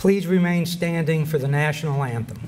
Please remain standing for the national anthem.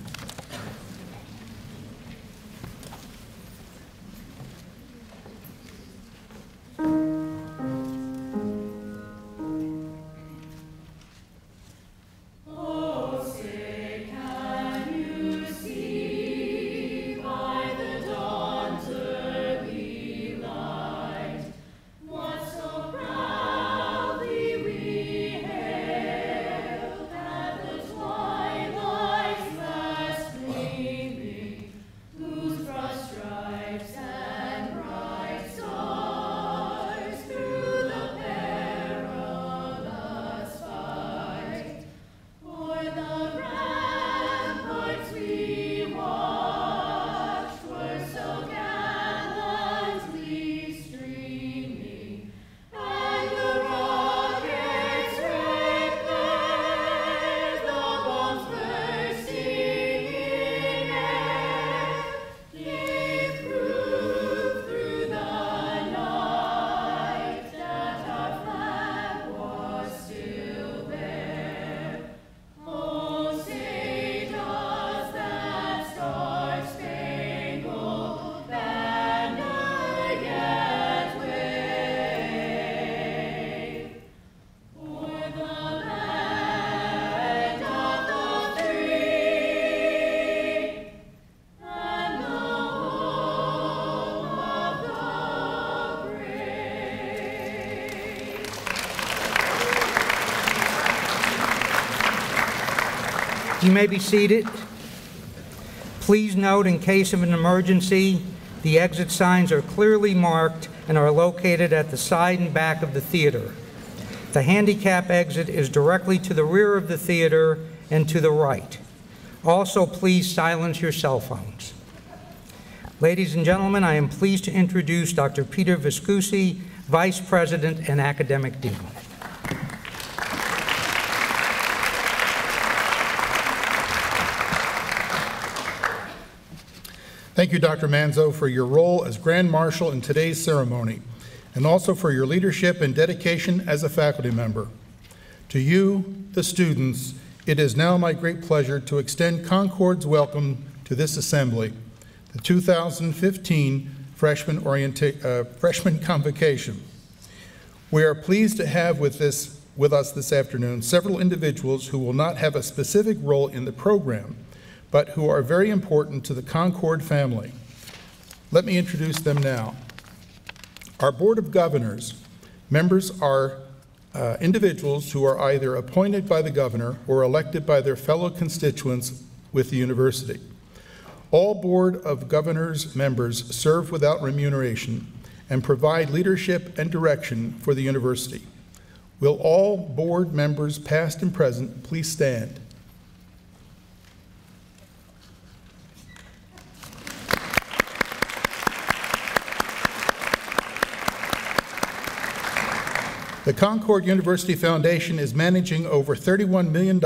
You may be seated. Please note, in case of an emergency, the exit signs are clearly marked and are located at the side and back of the theater. The handicap exit is directly to the rear of the theater and to the right. Also, please silence your cell phones. Ladies and gentlemen, I am pleased to introduce Dr. Peter Viscusi, Vice President and Academic Dean. Thank you, Dr. Manzo, for your role as Grand Marshal in today's ceremony, and also for your leadership and dedication as a faculty member. To you, the students, it is now my great pleasure to extend Concord's welcome to this assembly, the 2015 Freshman Convocation. We are pleased to have with us this afternoon several individuals who will not have a specific role in the program, but who are very important to the Concord family. Let me introduce them now. Our Board of Governors members are individuals who are either appointed by the governor or elected by their fellow constituents with the university. All Board of Governors members serve without remuneration and provide leadership and direction for the university. Will all board members, past and present, please stand? The Concord University Foundation is managing over $31 million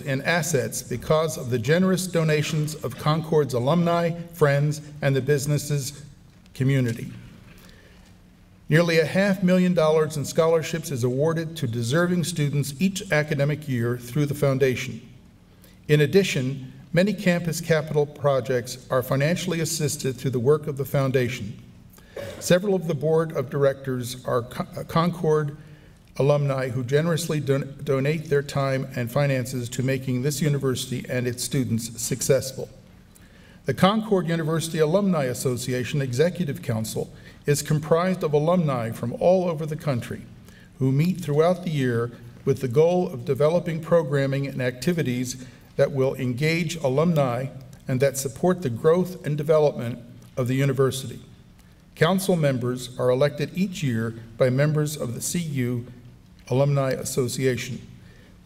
in assets because of the generous donations of Concord's alumni, friends, and the businesses community. Nearly $500,000 in scholarships is awarded to deserving students each academic year through the foundation. In addition, many campus capital projects are financially assisted through the work of the foundation. Several of the board of directors are Concord alumni who generously donate their time and finances to making this university and its students successful. The Concord University Alumni Association Executive Council is comprised of alumni from all over the country who meet throughout the year with the goal of developing programming and activities that will engage alumni and that support the growth and development of the university. Council members are elected each year by members of the CU Alumni Association.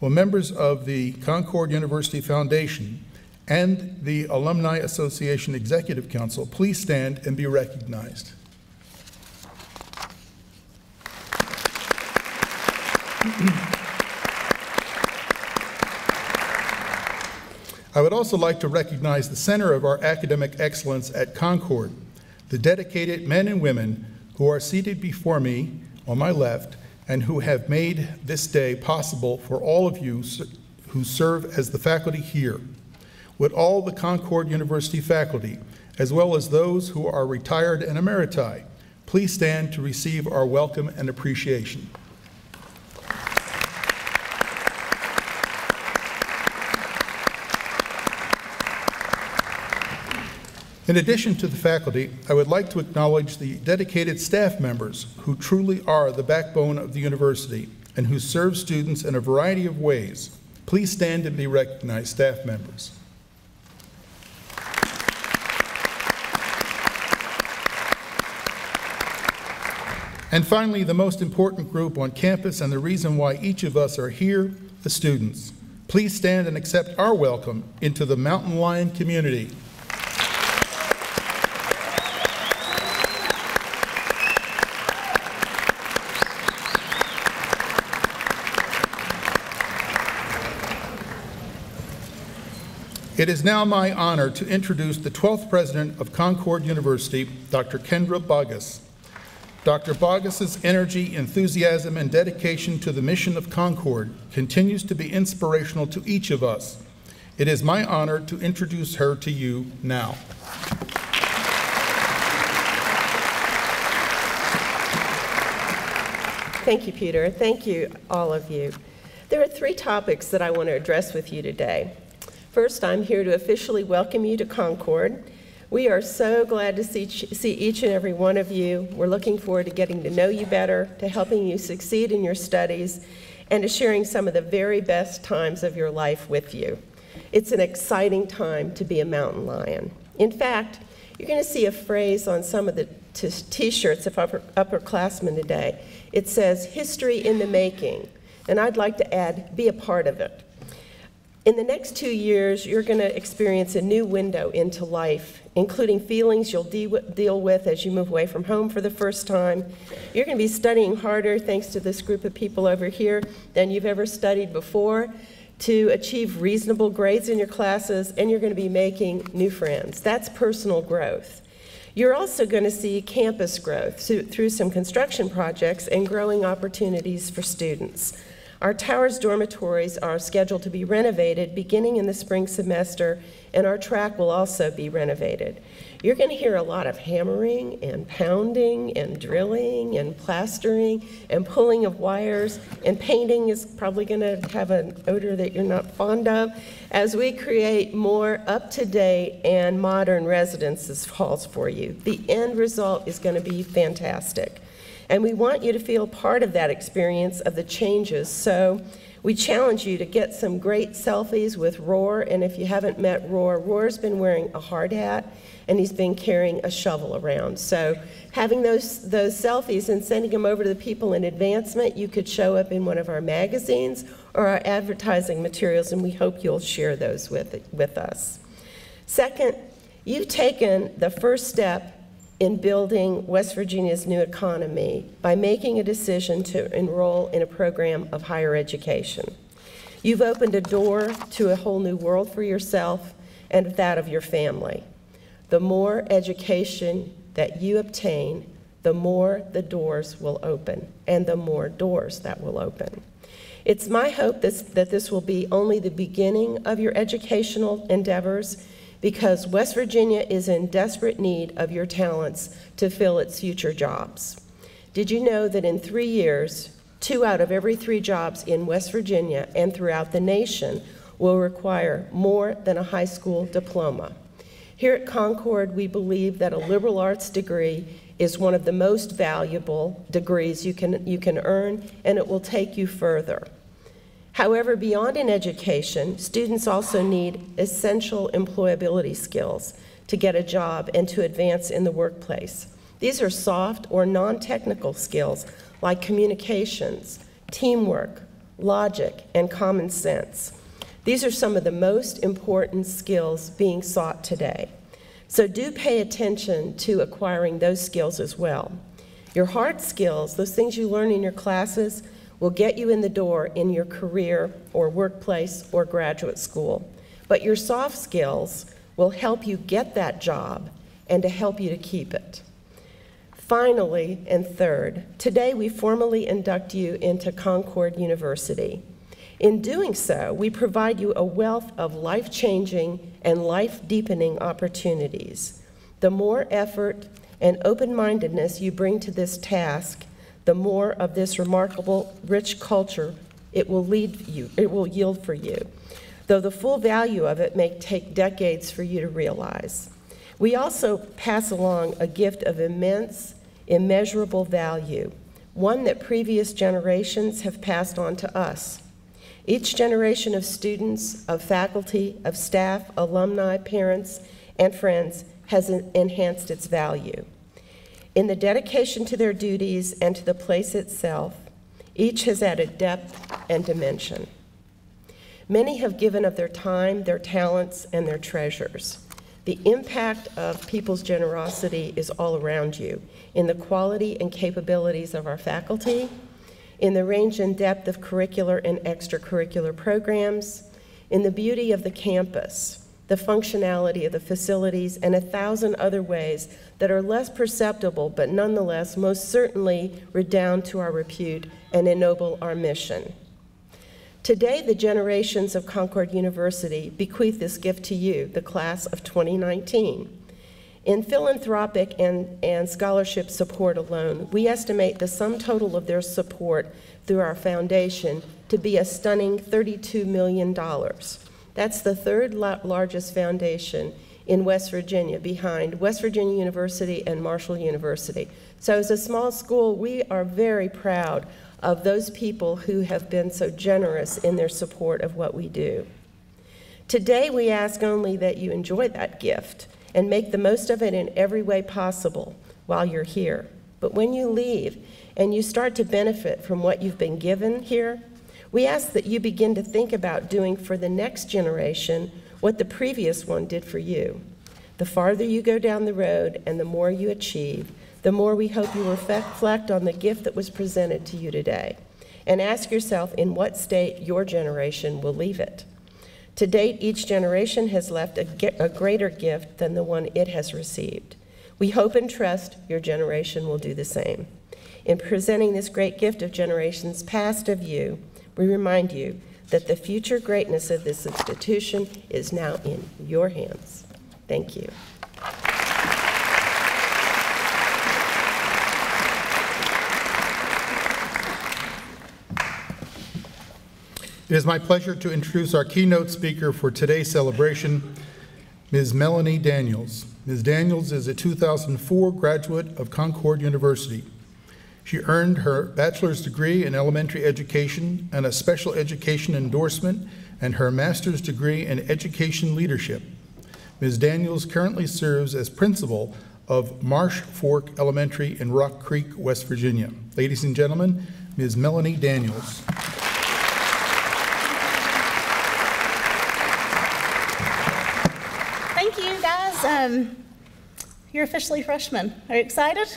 Will members of the Concord University Foundation and the Alumni Association Executive Council please stand and be recognized. I would also like to recognize the center of our academic excellence at Concord, the dedicated men and women who are seated before me on my left and who have made this day possible for all of you who serve as the faculty here. Would all the Concord University faculty, as well as those who are retired and emeriti, please stand to receive our welcome and appreciation. In addition to the faculty, I would like to acknowledge the dedicated staff members who truly are the backbone of the university and who serve students in a variety of ways. Please stand and be recognized, staff members. And finally, the most important group on campus and the reason why each of us are here, the students. Please stand and accept our welcome into the Mountain Lion community. It is now my honor to introduce the 12th President of Concord University, Dr. Kendra Boggess. Dr. Boggess's energy, enthusiasm, and dedication to the mission of Concord continues to be inspirational to each of us. It is my honor to introduce her to you now. Thank you, Peter. Thank you, all of you. There are 3 topics that I want to address with you today. First, I'm here to officially welcome you to Concord. We are so glad to see each and every one of you. We're looking forward to getting to know you better, to helping you succeed in your studies, and to sharing some of the very best times of your life with you. It's an exciting time to be a mountain lion. In fact, you're going to see a phrase on some of the t-shirts of upperclassmen today. It says, "History in the making," and I'd like to add, be a part of it. In the next 2 years, you're going to experience a new window into life, including feelings you'll deal with as you move away from home for the first time. You're going to be studying harder, thanks to this group of people over here, than you've ever studied before, to achieve reasonable grades in your classes, and you're going to be making new friends. That's personal growth. You're also going to see campus growth through some construction projects and growing opportunities for students. Our Towers dormitories are scheduled to be renovated beginning in the spring semester, and our track will also be renovated. You're going to hear a lot of hammering and pounding and drilling and plastering and pulling of wires, and painting is probably going to have an odor that you're not fond of as we create more up-to-date and modern residence halls for you. The end result is going to be fantastic. And we want you to feel part of that experience of the changes. So we challenge you to get some great selfies with Roar. And if you haven't met Roar, Roar's been wearing a hard hat and he's been carrying a shovel around. So having those selfies and sending them over to the people in advancement, you could show up in one of our magazines or our advertising materials, and we hope you'll share those with us. Second, you've taken the first step in building West Virginia's new economy by making a decision to enroll in a program of higher education. You've opened a door to a whole new world for yourself and that of your family. The more education that you obtain, the more the doors will open, and the more doors that will open. It's my hope that this will be only the beginning of your educational endeavors, because West Virginia is in desperate need of your talents to fill its future jobs. Did you know that in 3 years, 2 out of every 3 jobs in West Virginia and throughout the nation will require more than a high school diploma? Here at Concord, we believe that a liberal arts degree is one of the most valuable degrees you can earn, and it will take you further. However, beyond an education, students also need essential employability skills to get a job and to advance in the workplace. These are soft or non-technical skills like communications, teamwork, logic, and common sense. These are some of the most important skills being sought today. So do pay attention to acquiring those skills as well. Your hard skills, those things you learn in your classes, will get you in the door in your career or workplace or graduate school. But your soft skills will help you get that job and to help you to keep it. Finally, and third, today we formally induct you into Concord University. In doing so, we provide you a wealth of life-changing and life-deepening opportunities. The more effort and open-mindedness you bring to this task, the more of this remarkable, rich culture it will yield for you, though the full value of it may take decades for you to realize. We also pass along a gift of immense, immeasurable value, one that previous generations have passed on to us. Each generation of students, of faculty, of staff, alumni, parents, and friends has enhanced its value. In the dedication to their duties and to the place itself, each has added depth and dimension. Many have given of their time, their talents, and their treasures. The impact of people's generosity is all around you, in the quality and capabilities of our faculty, in the range and depth of curricular and extracurricular programs, in the beauty of the campus, the functionality of the facilities, and 1,000 other ways that are less perceptible, but nonetheless most certainly redound to our repute and ennoble our mission. Today, the generations of Concord University bequeath this gift to you, the class of 2019. In philanthropic and scholarship support alone, we estimate the sum total of their support through our foundation to be a stunning $32 million. That's the third largest foundation in West Virginia, behind West Virginia University and Marshall University. So as a small school, we are very proud of those people who have been so generous in their support of what we do. Today, we ask only that you enjoy that gift and make the most of it in every way possible while you're here. But when you leave and you start to benefit from what you've been given here, we ask that you begin to think about doing for the next generation what the previous one did for you. The farther you go down the road and the more you achieve, the more we hope you reflect on the gift that was presented to you today, and ask yourself in what state your generation will leave it. To date, each generation has left a greater gift than the one it has received. We hope and trust your generation will do the same. In presenting this great gift of generations past of you, we remind you that the future greatness of this institution is now in your hands. Thank you. It is my pleasure to introduce our keynote speaker for today's celebration, Ms. Melanie Daniels. Ms. Daniels is a 2004 graduate of Concord University. She earned her bachelor's degree in elementary education and a special education endorsement, and her master's degree in education leadership. Ms. Daniels currently serves as principal of Marsh Fork Elementary in Rock Creek, West Virginia. Ladies and gentlemen, Ms. Melanie Daniels. Thank you, guys. You're officially freshmen. Are you excited?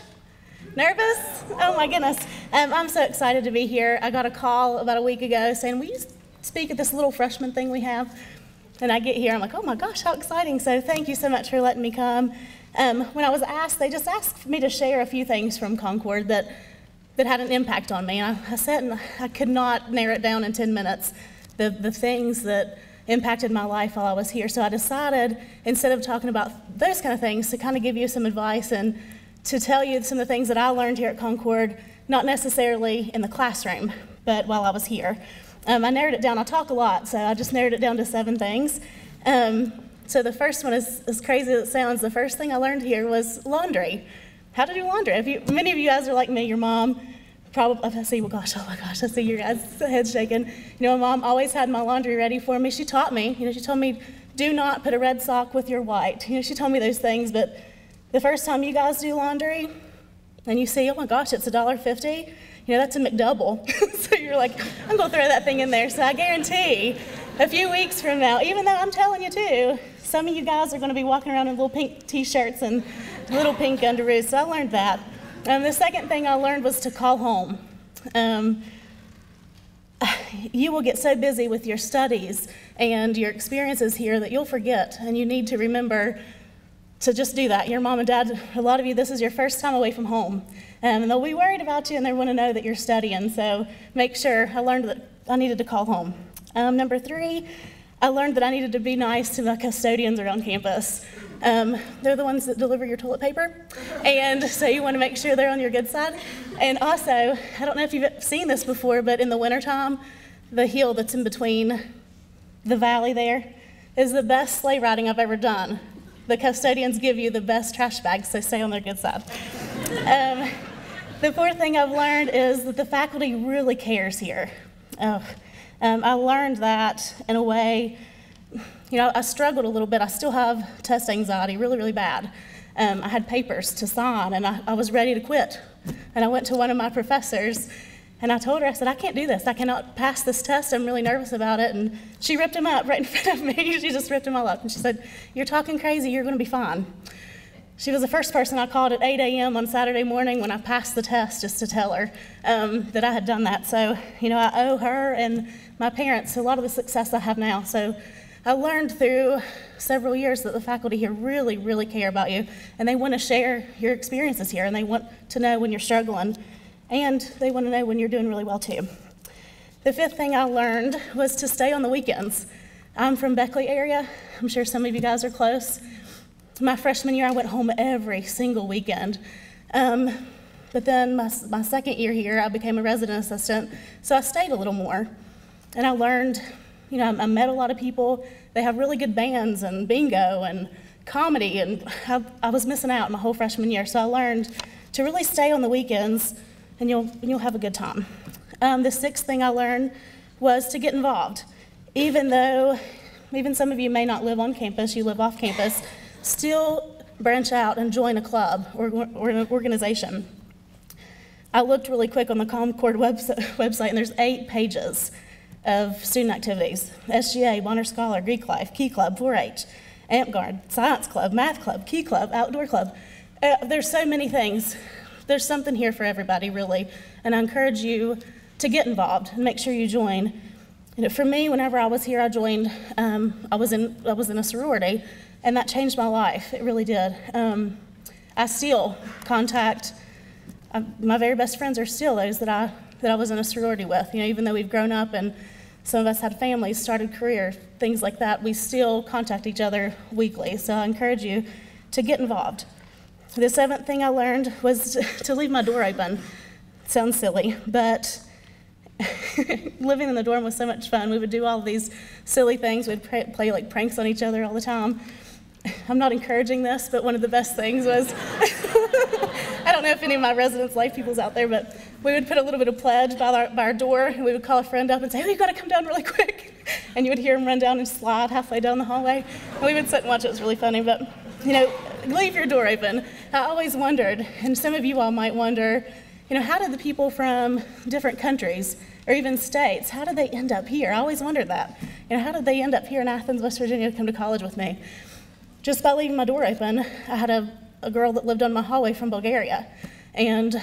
Nervous? Oh my goodness. I'm so excited to be here. I got a call about a week ago saying, will you speak at this little freshman thing we have? And I get here, I'm like, oh my gosh, how exciting. So thank you so much for letting me come. When I was asked, they just asked me to share a few things from Concord that had an impact on me. And I said, and I could not narrow it down in 10 minutes, the things that impacted my life while I was here. So I decided, instead of talking about those kind of things, to kind of give you some advice and to tell you some of the things that I learned here at Concord, not necessarily in the classroom, but while I was here. I narrowed it down. I talk a lot, so I just narrowed it down to 7 things. So the first one is, as crazy as it sounds, the first thing I learned here was laundry. How to do laundry. Many of you guys are like me, your mom probably, I see, well, gosh, oh my gosh, I see your guys' heads shaking. You know, my mom always had my laundry ready for me. She taught me, she told me, do not put a red sock with your white. She told me those things, but the first time you guys do laundry and you see, oh my gosh, it's $1.50, that's a McDouble. So you're like, I'm gonna throw that thing in there. So I guarantee a few weeks from now, even though I'm telling you too, some of you guys are gonna be walking around in little pink t-shirts and little pink underoos. So I learned that. The second thing I learned was to call home. You will get so busy with your studies and your experiences here that you'll forget, and you need to remember to just do that. Your mom and dad, a lot of you, this is your first time away from home. And they'll be worried about you and they want to know that you're studying. So make sure, I learned that I needed to call home. Number 3, I learned that I needed to be nice to the custodians around campus. They're the ones that deliver your toilet paper, and so you want to make sure they're on your good side. And also, I don't know if you've seen this before, but in the wintertime, the hill that's in between the valley there is the best sleigh riding I've ever done. The custodians give you the best trash bags, so stay on their good side. The 4th thing I've learned is that the faculty really cares here. I learned that in a way, I struggled a little bit. I still have test anxiety really, really bad. I had papers to sign, and I was ready to quit. And I went to one of my professors, and I told her, I said, I can't do this. I cannot pass this test. I'm really nervous about it. And she ripped him up right in front of me. She just ripped him all up. And she said, you're talking crazy. You're going to be fine. She was the first person I called at 8 a.m. on Saturday morning when I passed the test, just to tell her that I had done that. So, I owe her and my parents a lot of the success I have now. So I learned through several years that the faculty here really, really care about you, and they want to share your experiences here, and they want to know when you're struggling, and they want to know when you're doing really well too. The 5th thing I learned was to stay on the weekends. I'm from Beasley area. I'm sure some of you guys are close. My freshman year, I went home every single weekend. But then my 2nd year here, I became a resident assistant, so I stayed a little more. And I learned, I met a lot of people. They have really good bands and bingo and comedy, and I was missing out my whole freshman year. So I learned to really stay on the weekends, and you'll have a good time. The 6th thing I learned was to get involved. Even some of you may not live on campus, you live off campus, still branch out and join a club or an organization. I looked really quick on the Concord website, and there's 8 pages of student activities: SGA, Bonner Scholar, Greek Life, Key Club, 4-H, Amp Guard, Science Club, Math Club, Key Club, Outdoor Club. There's so many things. There's something here for everybody, really, and I encourage you to get involved and make sure you join. For me, whenever I was here, I joined. I was in a sorority, and that changed my life. It really did. I still contact my very best friends are still those that I was in a sorority with. Even though we've grown up and some of us had families, started careers, things like that, we still contact each other weekly. So I encourage you to get involved. The 7th thing I learned was to leave my door open. It sounds silly, but living in the dorm was so much fun. We would do all of these silly things. We'd play like pranks on each other all the time. I'm not encouraging this, but one of the best things was, I don't know if any of my residence life people's out there, but we would put a little bit of pledge by our door, and we would call a friend up and say, oh, you've got to come down really quick. And you would hear him run down and slide halfway down the hallway. And we would sit and watch it. It was really funny, but, leave your door open. I always wondered, and some of you all might wonder, how did the people from different countries or even states, how did they end up here? I always wondered that. How did they end up here in Athens, West Virginia to come to college with me? Just by leaving my door open. I had a girl that lived on my hallway from Bulgaria. And,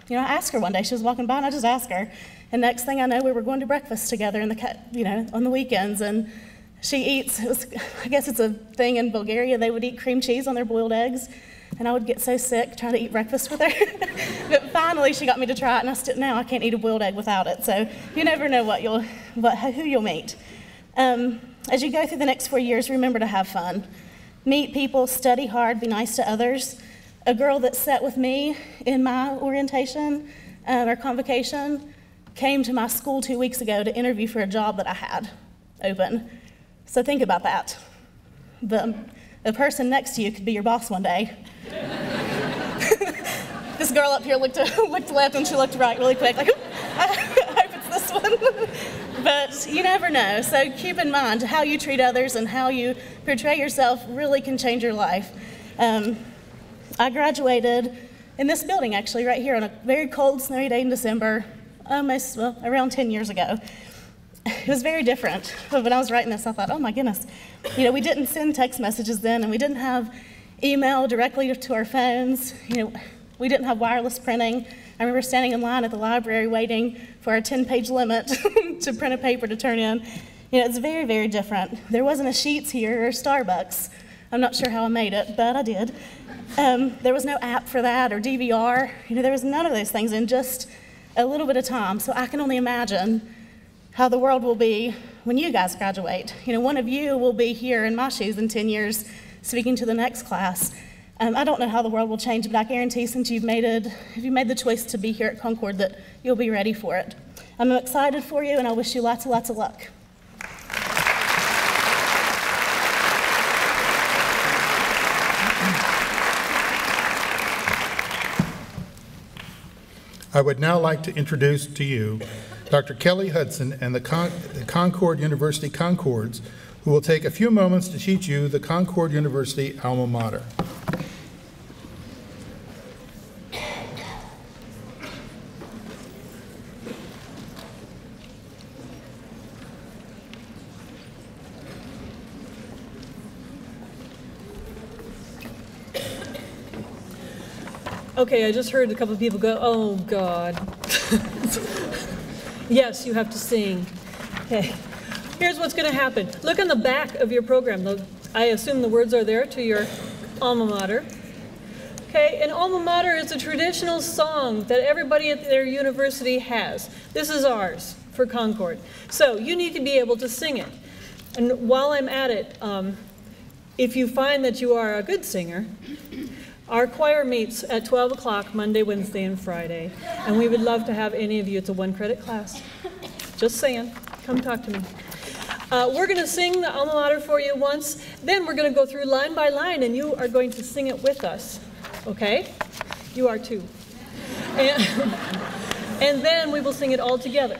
I asked her one day, she was walking by, and I just asked her. And next thing I know, we were going to breakfast together on the weekends. And she eats, I guess it's a thing in Bulgaria, they would eat cream cheese on their boiled eggs. And I would get so sick trying to eat breakfast with her. But finally, she got me to try it, and now I can't eat a boiled egg without it. So you never know who you'll meet. As you go through the next 4 years, remember to have fun. Meet people, study hard, be nice to others. A girl that sat with me in my orientation or convocation came to my school 2 weeks ago to interview for a job that I had open. So think about that. The person next to you could be your boss one day. This girl up here looked left and she looked right really quick, like, I hope it's this one. But you never know. So keep in mind how you treat others and how you portray yourself really can change your life. I graduated in this building, actually, right here on a very cold, snowy day in December, around 10 years ago. It was very different. But when I was writing this, I thought, oh my goodness. We didn't send text messages then, and we didn't have email directly to our phones. We didn't have wireless printing. I remember standing in line at the library waiting for our 10-page limit to print a paper to turn in. It's very, very different. There wasn't a Sheetz here or Starbucks. I'm not sure how I made it, but I did. There was no app for that or DVR. There was none of those things in just a little bit of time. So I can only imagine how the world will be when you guys graduate. You know, one of you will be here in my shoes in 10 years speaking to the next class. I don't know how the world will change, but I guarantee since if you made the choice to be here at Concord, that you'll be ready for it. I'm excited for you, and I wish you lots and lots of luck. I would now like to introduce to you Dr. Kelly Hudson and the Concord University Concords, who will take a few moments to teach you the Concord University Alma Mater. Okay, I just heard a couple of people go, oh, God. Yes, you have to sing. Okay, here's what's going to happen. Look on the back of your program. I assume the words are there to your alma mater. Okay, and alma mater is a traditional song that everybody at their university has. This is ours for Concord. So you need to be able to sing it. And while I'm at it, if you find that you are a good singer, our choir meets at 12 o'clock Monday, Wednesday, and Friday, and we would love to have any of you. It's a 1-credit class. Just saying. Come talk to me. We're going to sing the alma mater for you once. Then we're going to go through line by line, and you are going to sing it with us. Okay? You are too. And then we will sing it all together.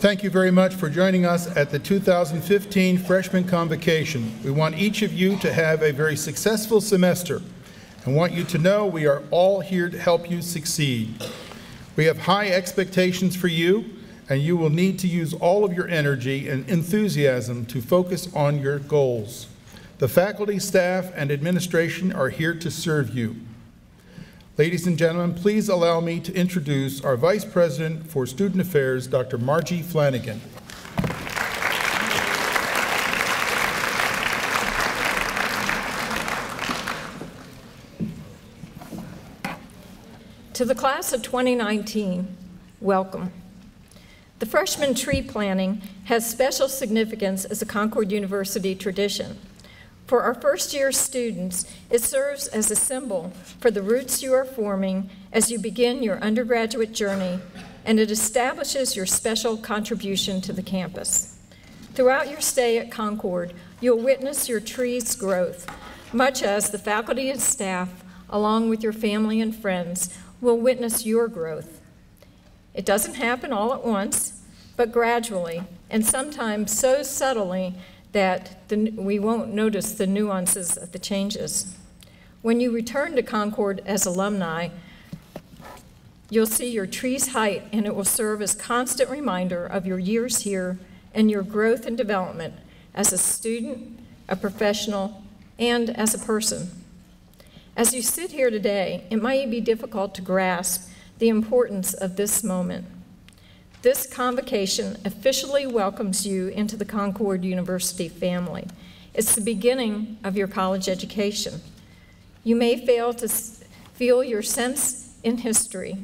Thank you very much for joining us at the 2015 Freshman Convocation. We want each of you to have a very successful semester and want you to know we are all here to help you succeed. We have high expectations for you, and you will need to use all of your energy and enthusiasm to focus on your goals. The faculty, staff, and administration are here to serve you. Ladies and gentlemen, please allow me to introduce our Vice President for Student Affairs, Dr. Margie Flanagan. To the class of 2019, welcome. The freshman tree planting has special significance as a Concord University tradition. For our first-year students, it serves as a symbol for the roots you are forming as you begin your undergraduate journey, and it establishes your special contribution to the campus. Throughout your stay at Concord, you'll witness your tree's growth, much as the faculty and staff, along with your family and friends, will witness your growth. It doesn't happen all at once, but gradually, and sometimes so subtly that we won't notice the nuances of the changes. When you return to Concord as alumni, you'll see your tree's height, and it will serve as a constant reminder of your years here and your growth and development as a student, a professional, and as a person. As you sit here today, it might be difficult to grasp the importance of this moment. This convocation officially welcomes you into the Concord University family. It's the beginning of your college education. You may fail to feel your sense in history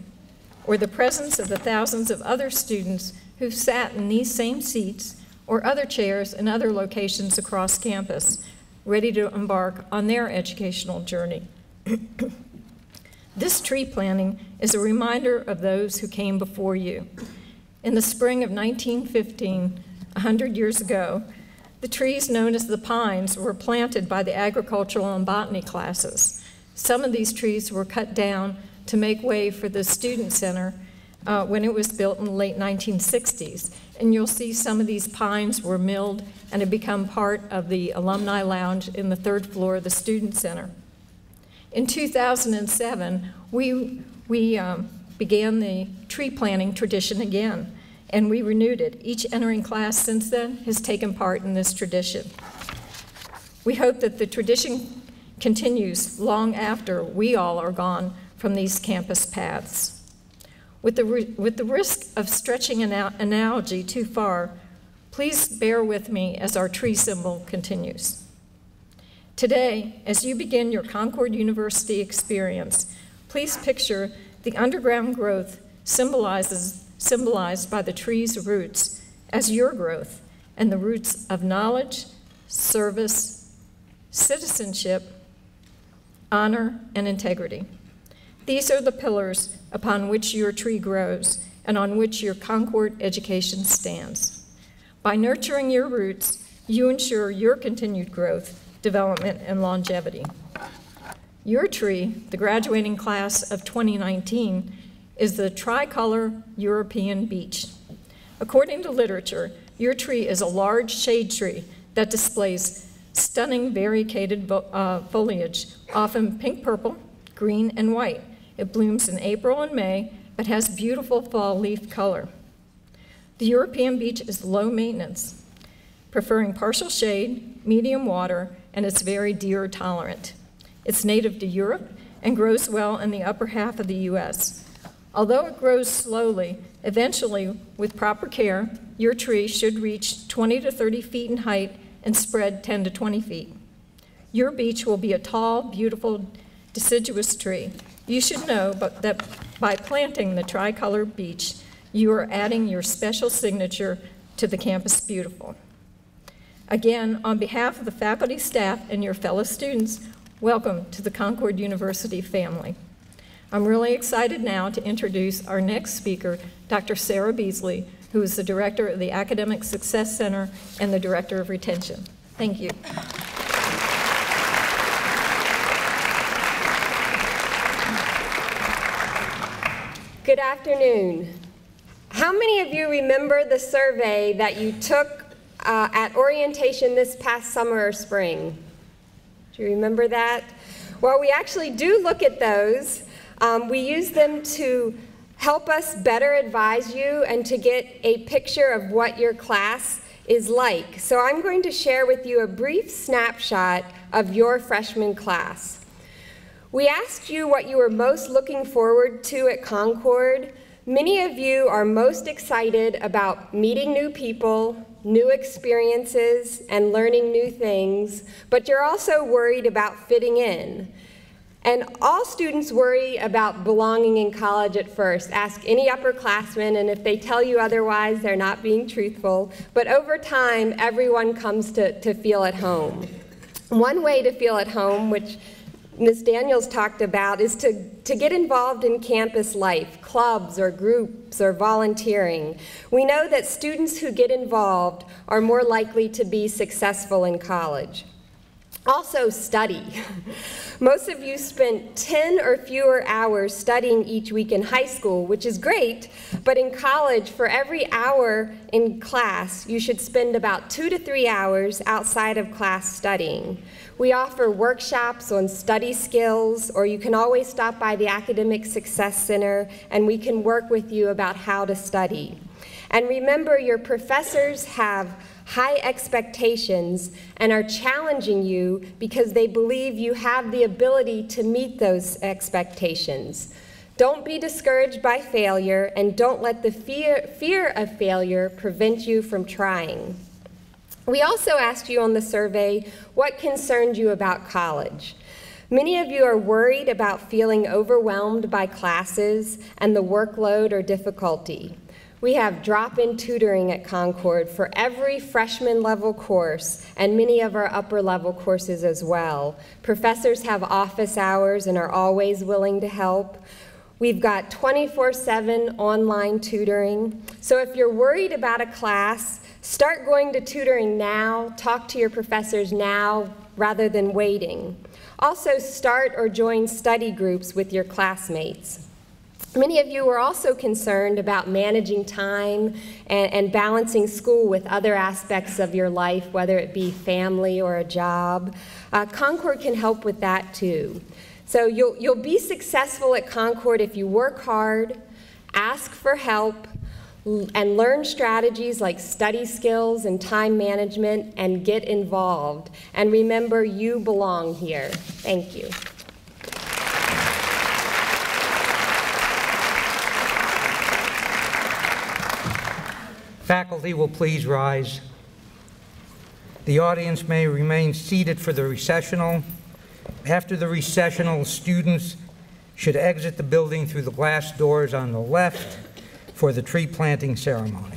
or the presence of the thousands of other students who've sat in these same seats or other chairs in other locations across campus, ready to embark on their educational journey. This tree planting is a reminder of those who came before you. In the spring of 1915, 100 years ago, the trees known as the pines were planted by the agricultural and botany classes. Some of these trees were cut down to make way for the student center when it was built in the late 1960s. And you'll see some of these pines were milled and have become part of the Alumni Lounge in the 3rd floor of the student center. In 2007, we began the tree planting tradition again, and we renewed it. Each entering class since then has taken part in this tradition. We hope that the tradition continues long after we all are gone from these campus paths. With the risk of stretching an analogy too far, please bear with me as our tree symbol continues. Today, as you begin your Concord University experience, please picture the underground growth symbolized by the tree's roots as your growth and the roots of knowledge, service, citizenship, honor, and integrity. These are the pillars upon which your tree grows and on which your Concord education stands. By nurturing your roots, you ensure your continued growth, development, and longevity. Your tree, the graduating class of 2019, is the tricolor European beech. According to literature, your tree is a large shade tree that displays stunning variegated foliage, often pink, purple, green, and white. It blooms in April and May, but has beautiful fall leaf color. The European beech is low maintenance, preferring partial shade, medium water, and it's very deer tolerant. It's native to Europe and grows well in the upper half of the U.S. Although it grows slowly, eventually, with proper care, your tree should reach 20 to 30 feet in height and spread 10 to 20 feet. Your beech will be a tall, beautiful, deciduous tree. You should know that by planting the tricolor beech, you are adding your special signature to the campus beautiful. Again, on behalf of the faculty, staff, and your fellow students, welcome to the Concord University family. I'm really excited now to introduce our next speaker, Dr. Sarah Beasley, who is the Director of the Academic Success Center and the Director of Retention. Thank you. Good afternoon. How many of you remember the survey that you took at orientation this past summer or spring? Do you remember that? Well, we actually do look at those. We use them to help us better advise you and to get a picture of what your class is like. So I'm going to share with you a brief snapshot of your freshman class. We asked you what you were most looking forward to at Concord. Many of you are most excited about meeting new people, new experiences, and learning new things, but you're also worried about fitting in. And all students worry about belonging in college at first. Ask any upperclassmen, and if they tell you otherwise, they're not being truthful. But over time, everyone comes to feel at home. One way to feel at home, which Ms. Daniels talked about, is to get involved in campus life, clubs or groups or volunteering. We know that students who get involved are more likely to be successful in college. Also, study. Most of you spent 10 or fewer hours studying each week in high school, which is great, but in college, for every hour in class, you should spend about 2 to 3 hours outside of class studying. We offer workshops on study skills, or you can always stop by the Academic Success Center, and we can work with you about how to study. And remember, your professors have high expectations and are challenging you because they believe you have the ability to meet those expectations. Don't be discouraged by failure, and don't let the fear of failure prevent you from trying. We also asked you on the survey what concerned you about college. Many of you are worried about feeling overwhelmed by classes and the workload or difficulty. We have drop-in tutoring at Concord for every freshman level course and many of our upper level courses as well. Professors have office hours and are always willing to help. We've got 24/7 online tutoring. So if you're worried about a class, start going to tutoring now. Talk to your professors now rather than waiting. Also, start or join study groups with your classmates. Many of you were also concerned about managing time and balancing school with other aspects of your life, whether it be family or a job. Concord can help with that too. So you'll be successful at Concord if you work hard, ask for help, and learn strategies like study skills and time management, and get involved. And remember, you belong here. Thank you. Faculty will please rise. The audience may remain seated for the recessional. After the recessional, students should exit the building through the glass doors on the left for the tree planting ceremony.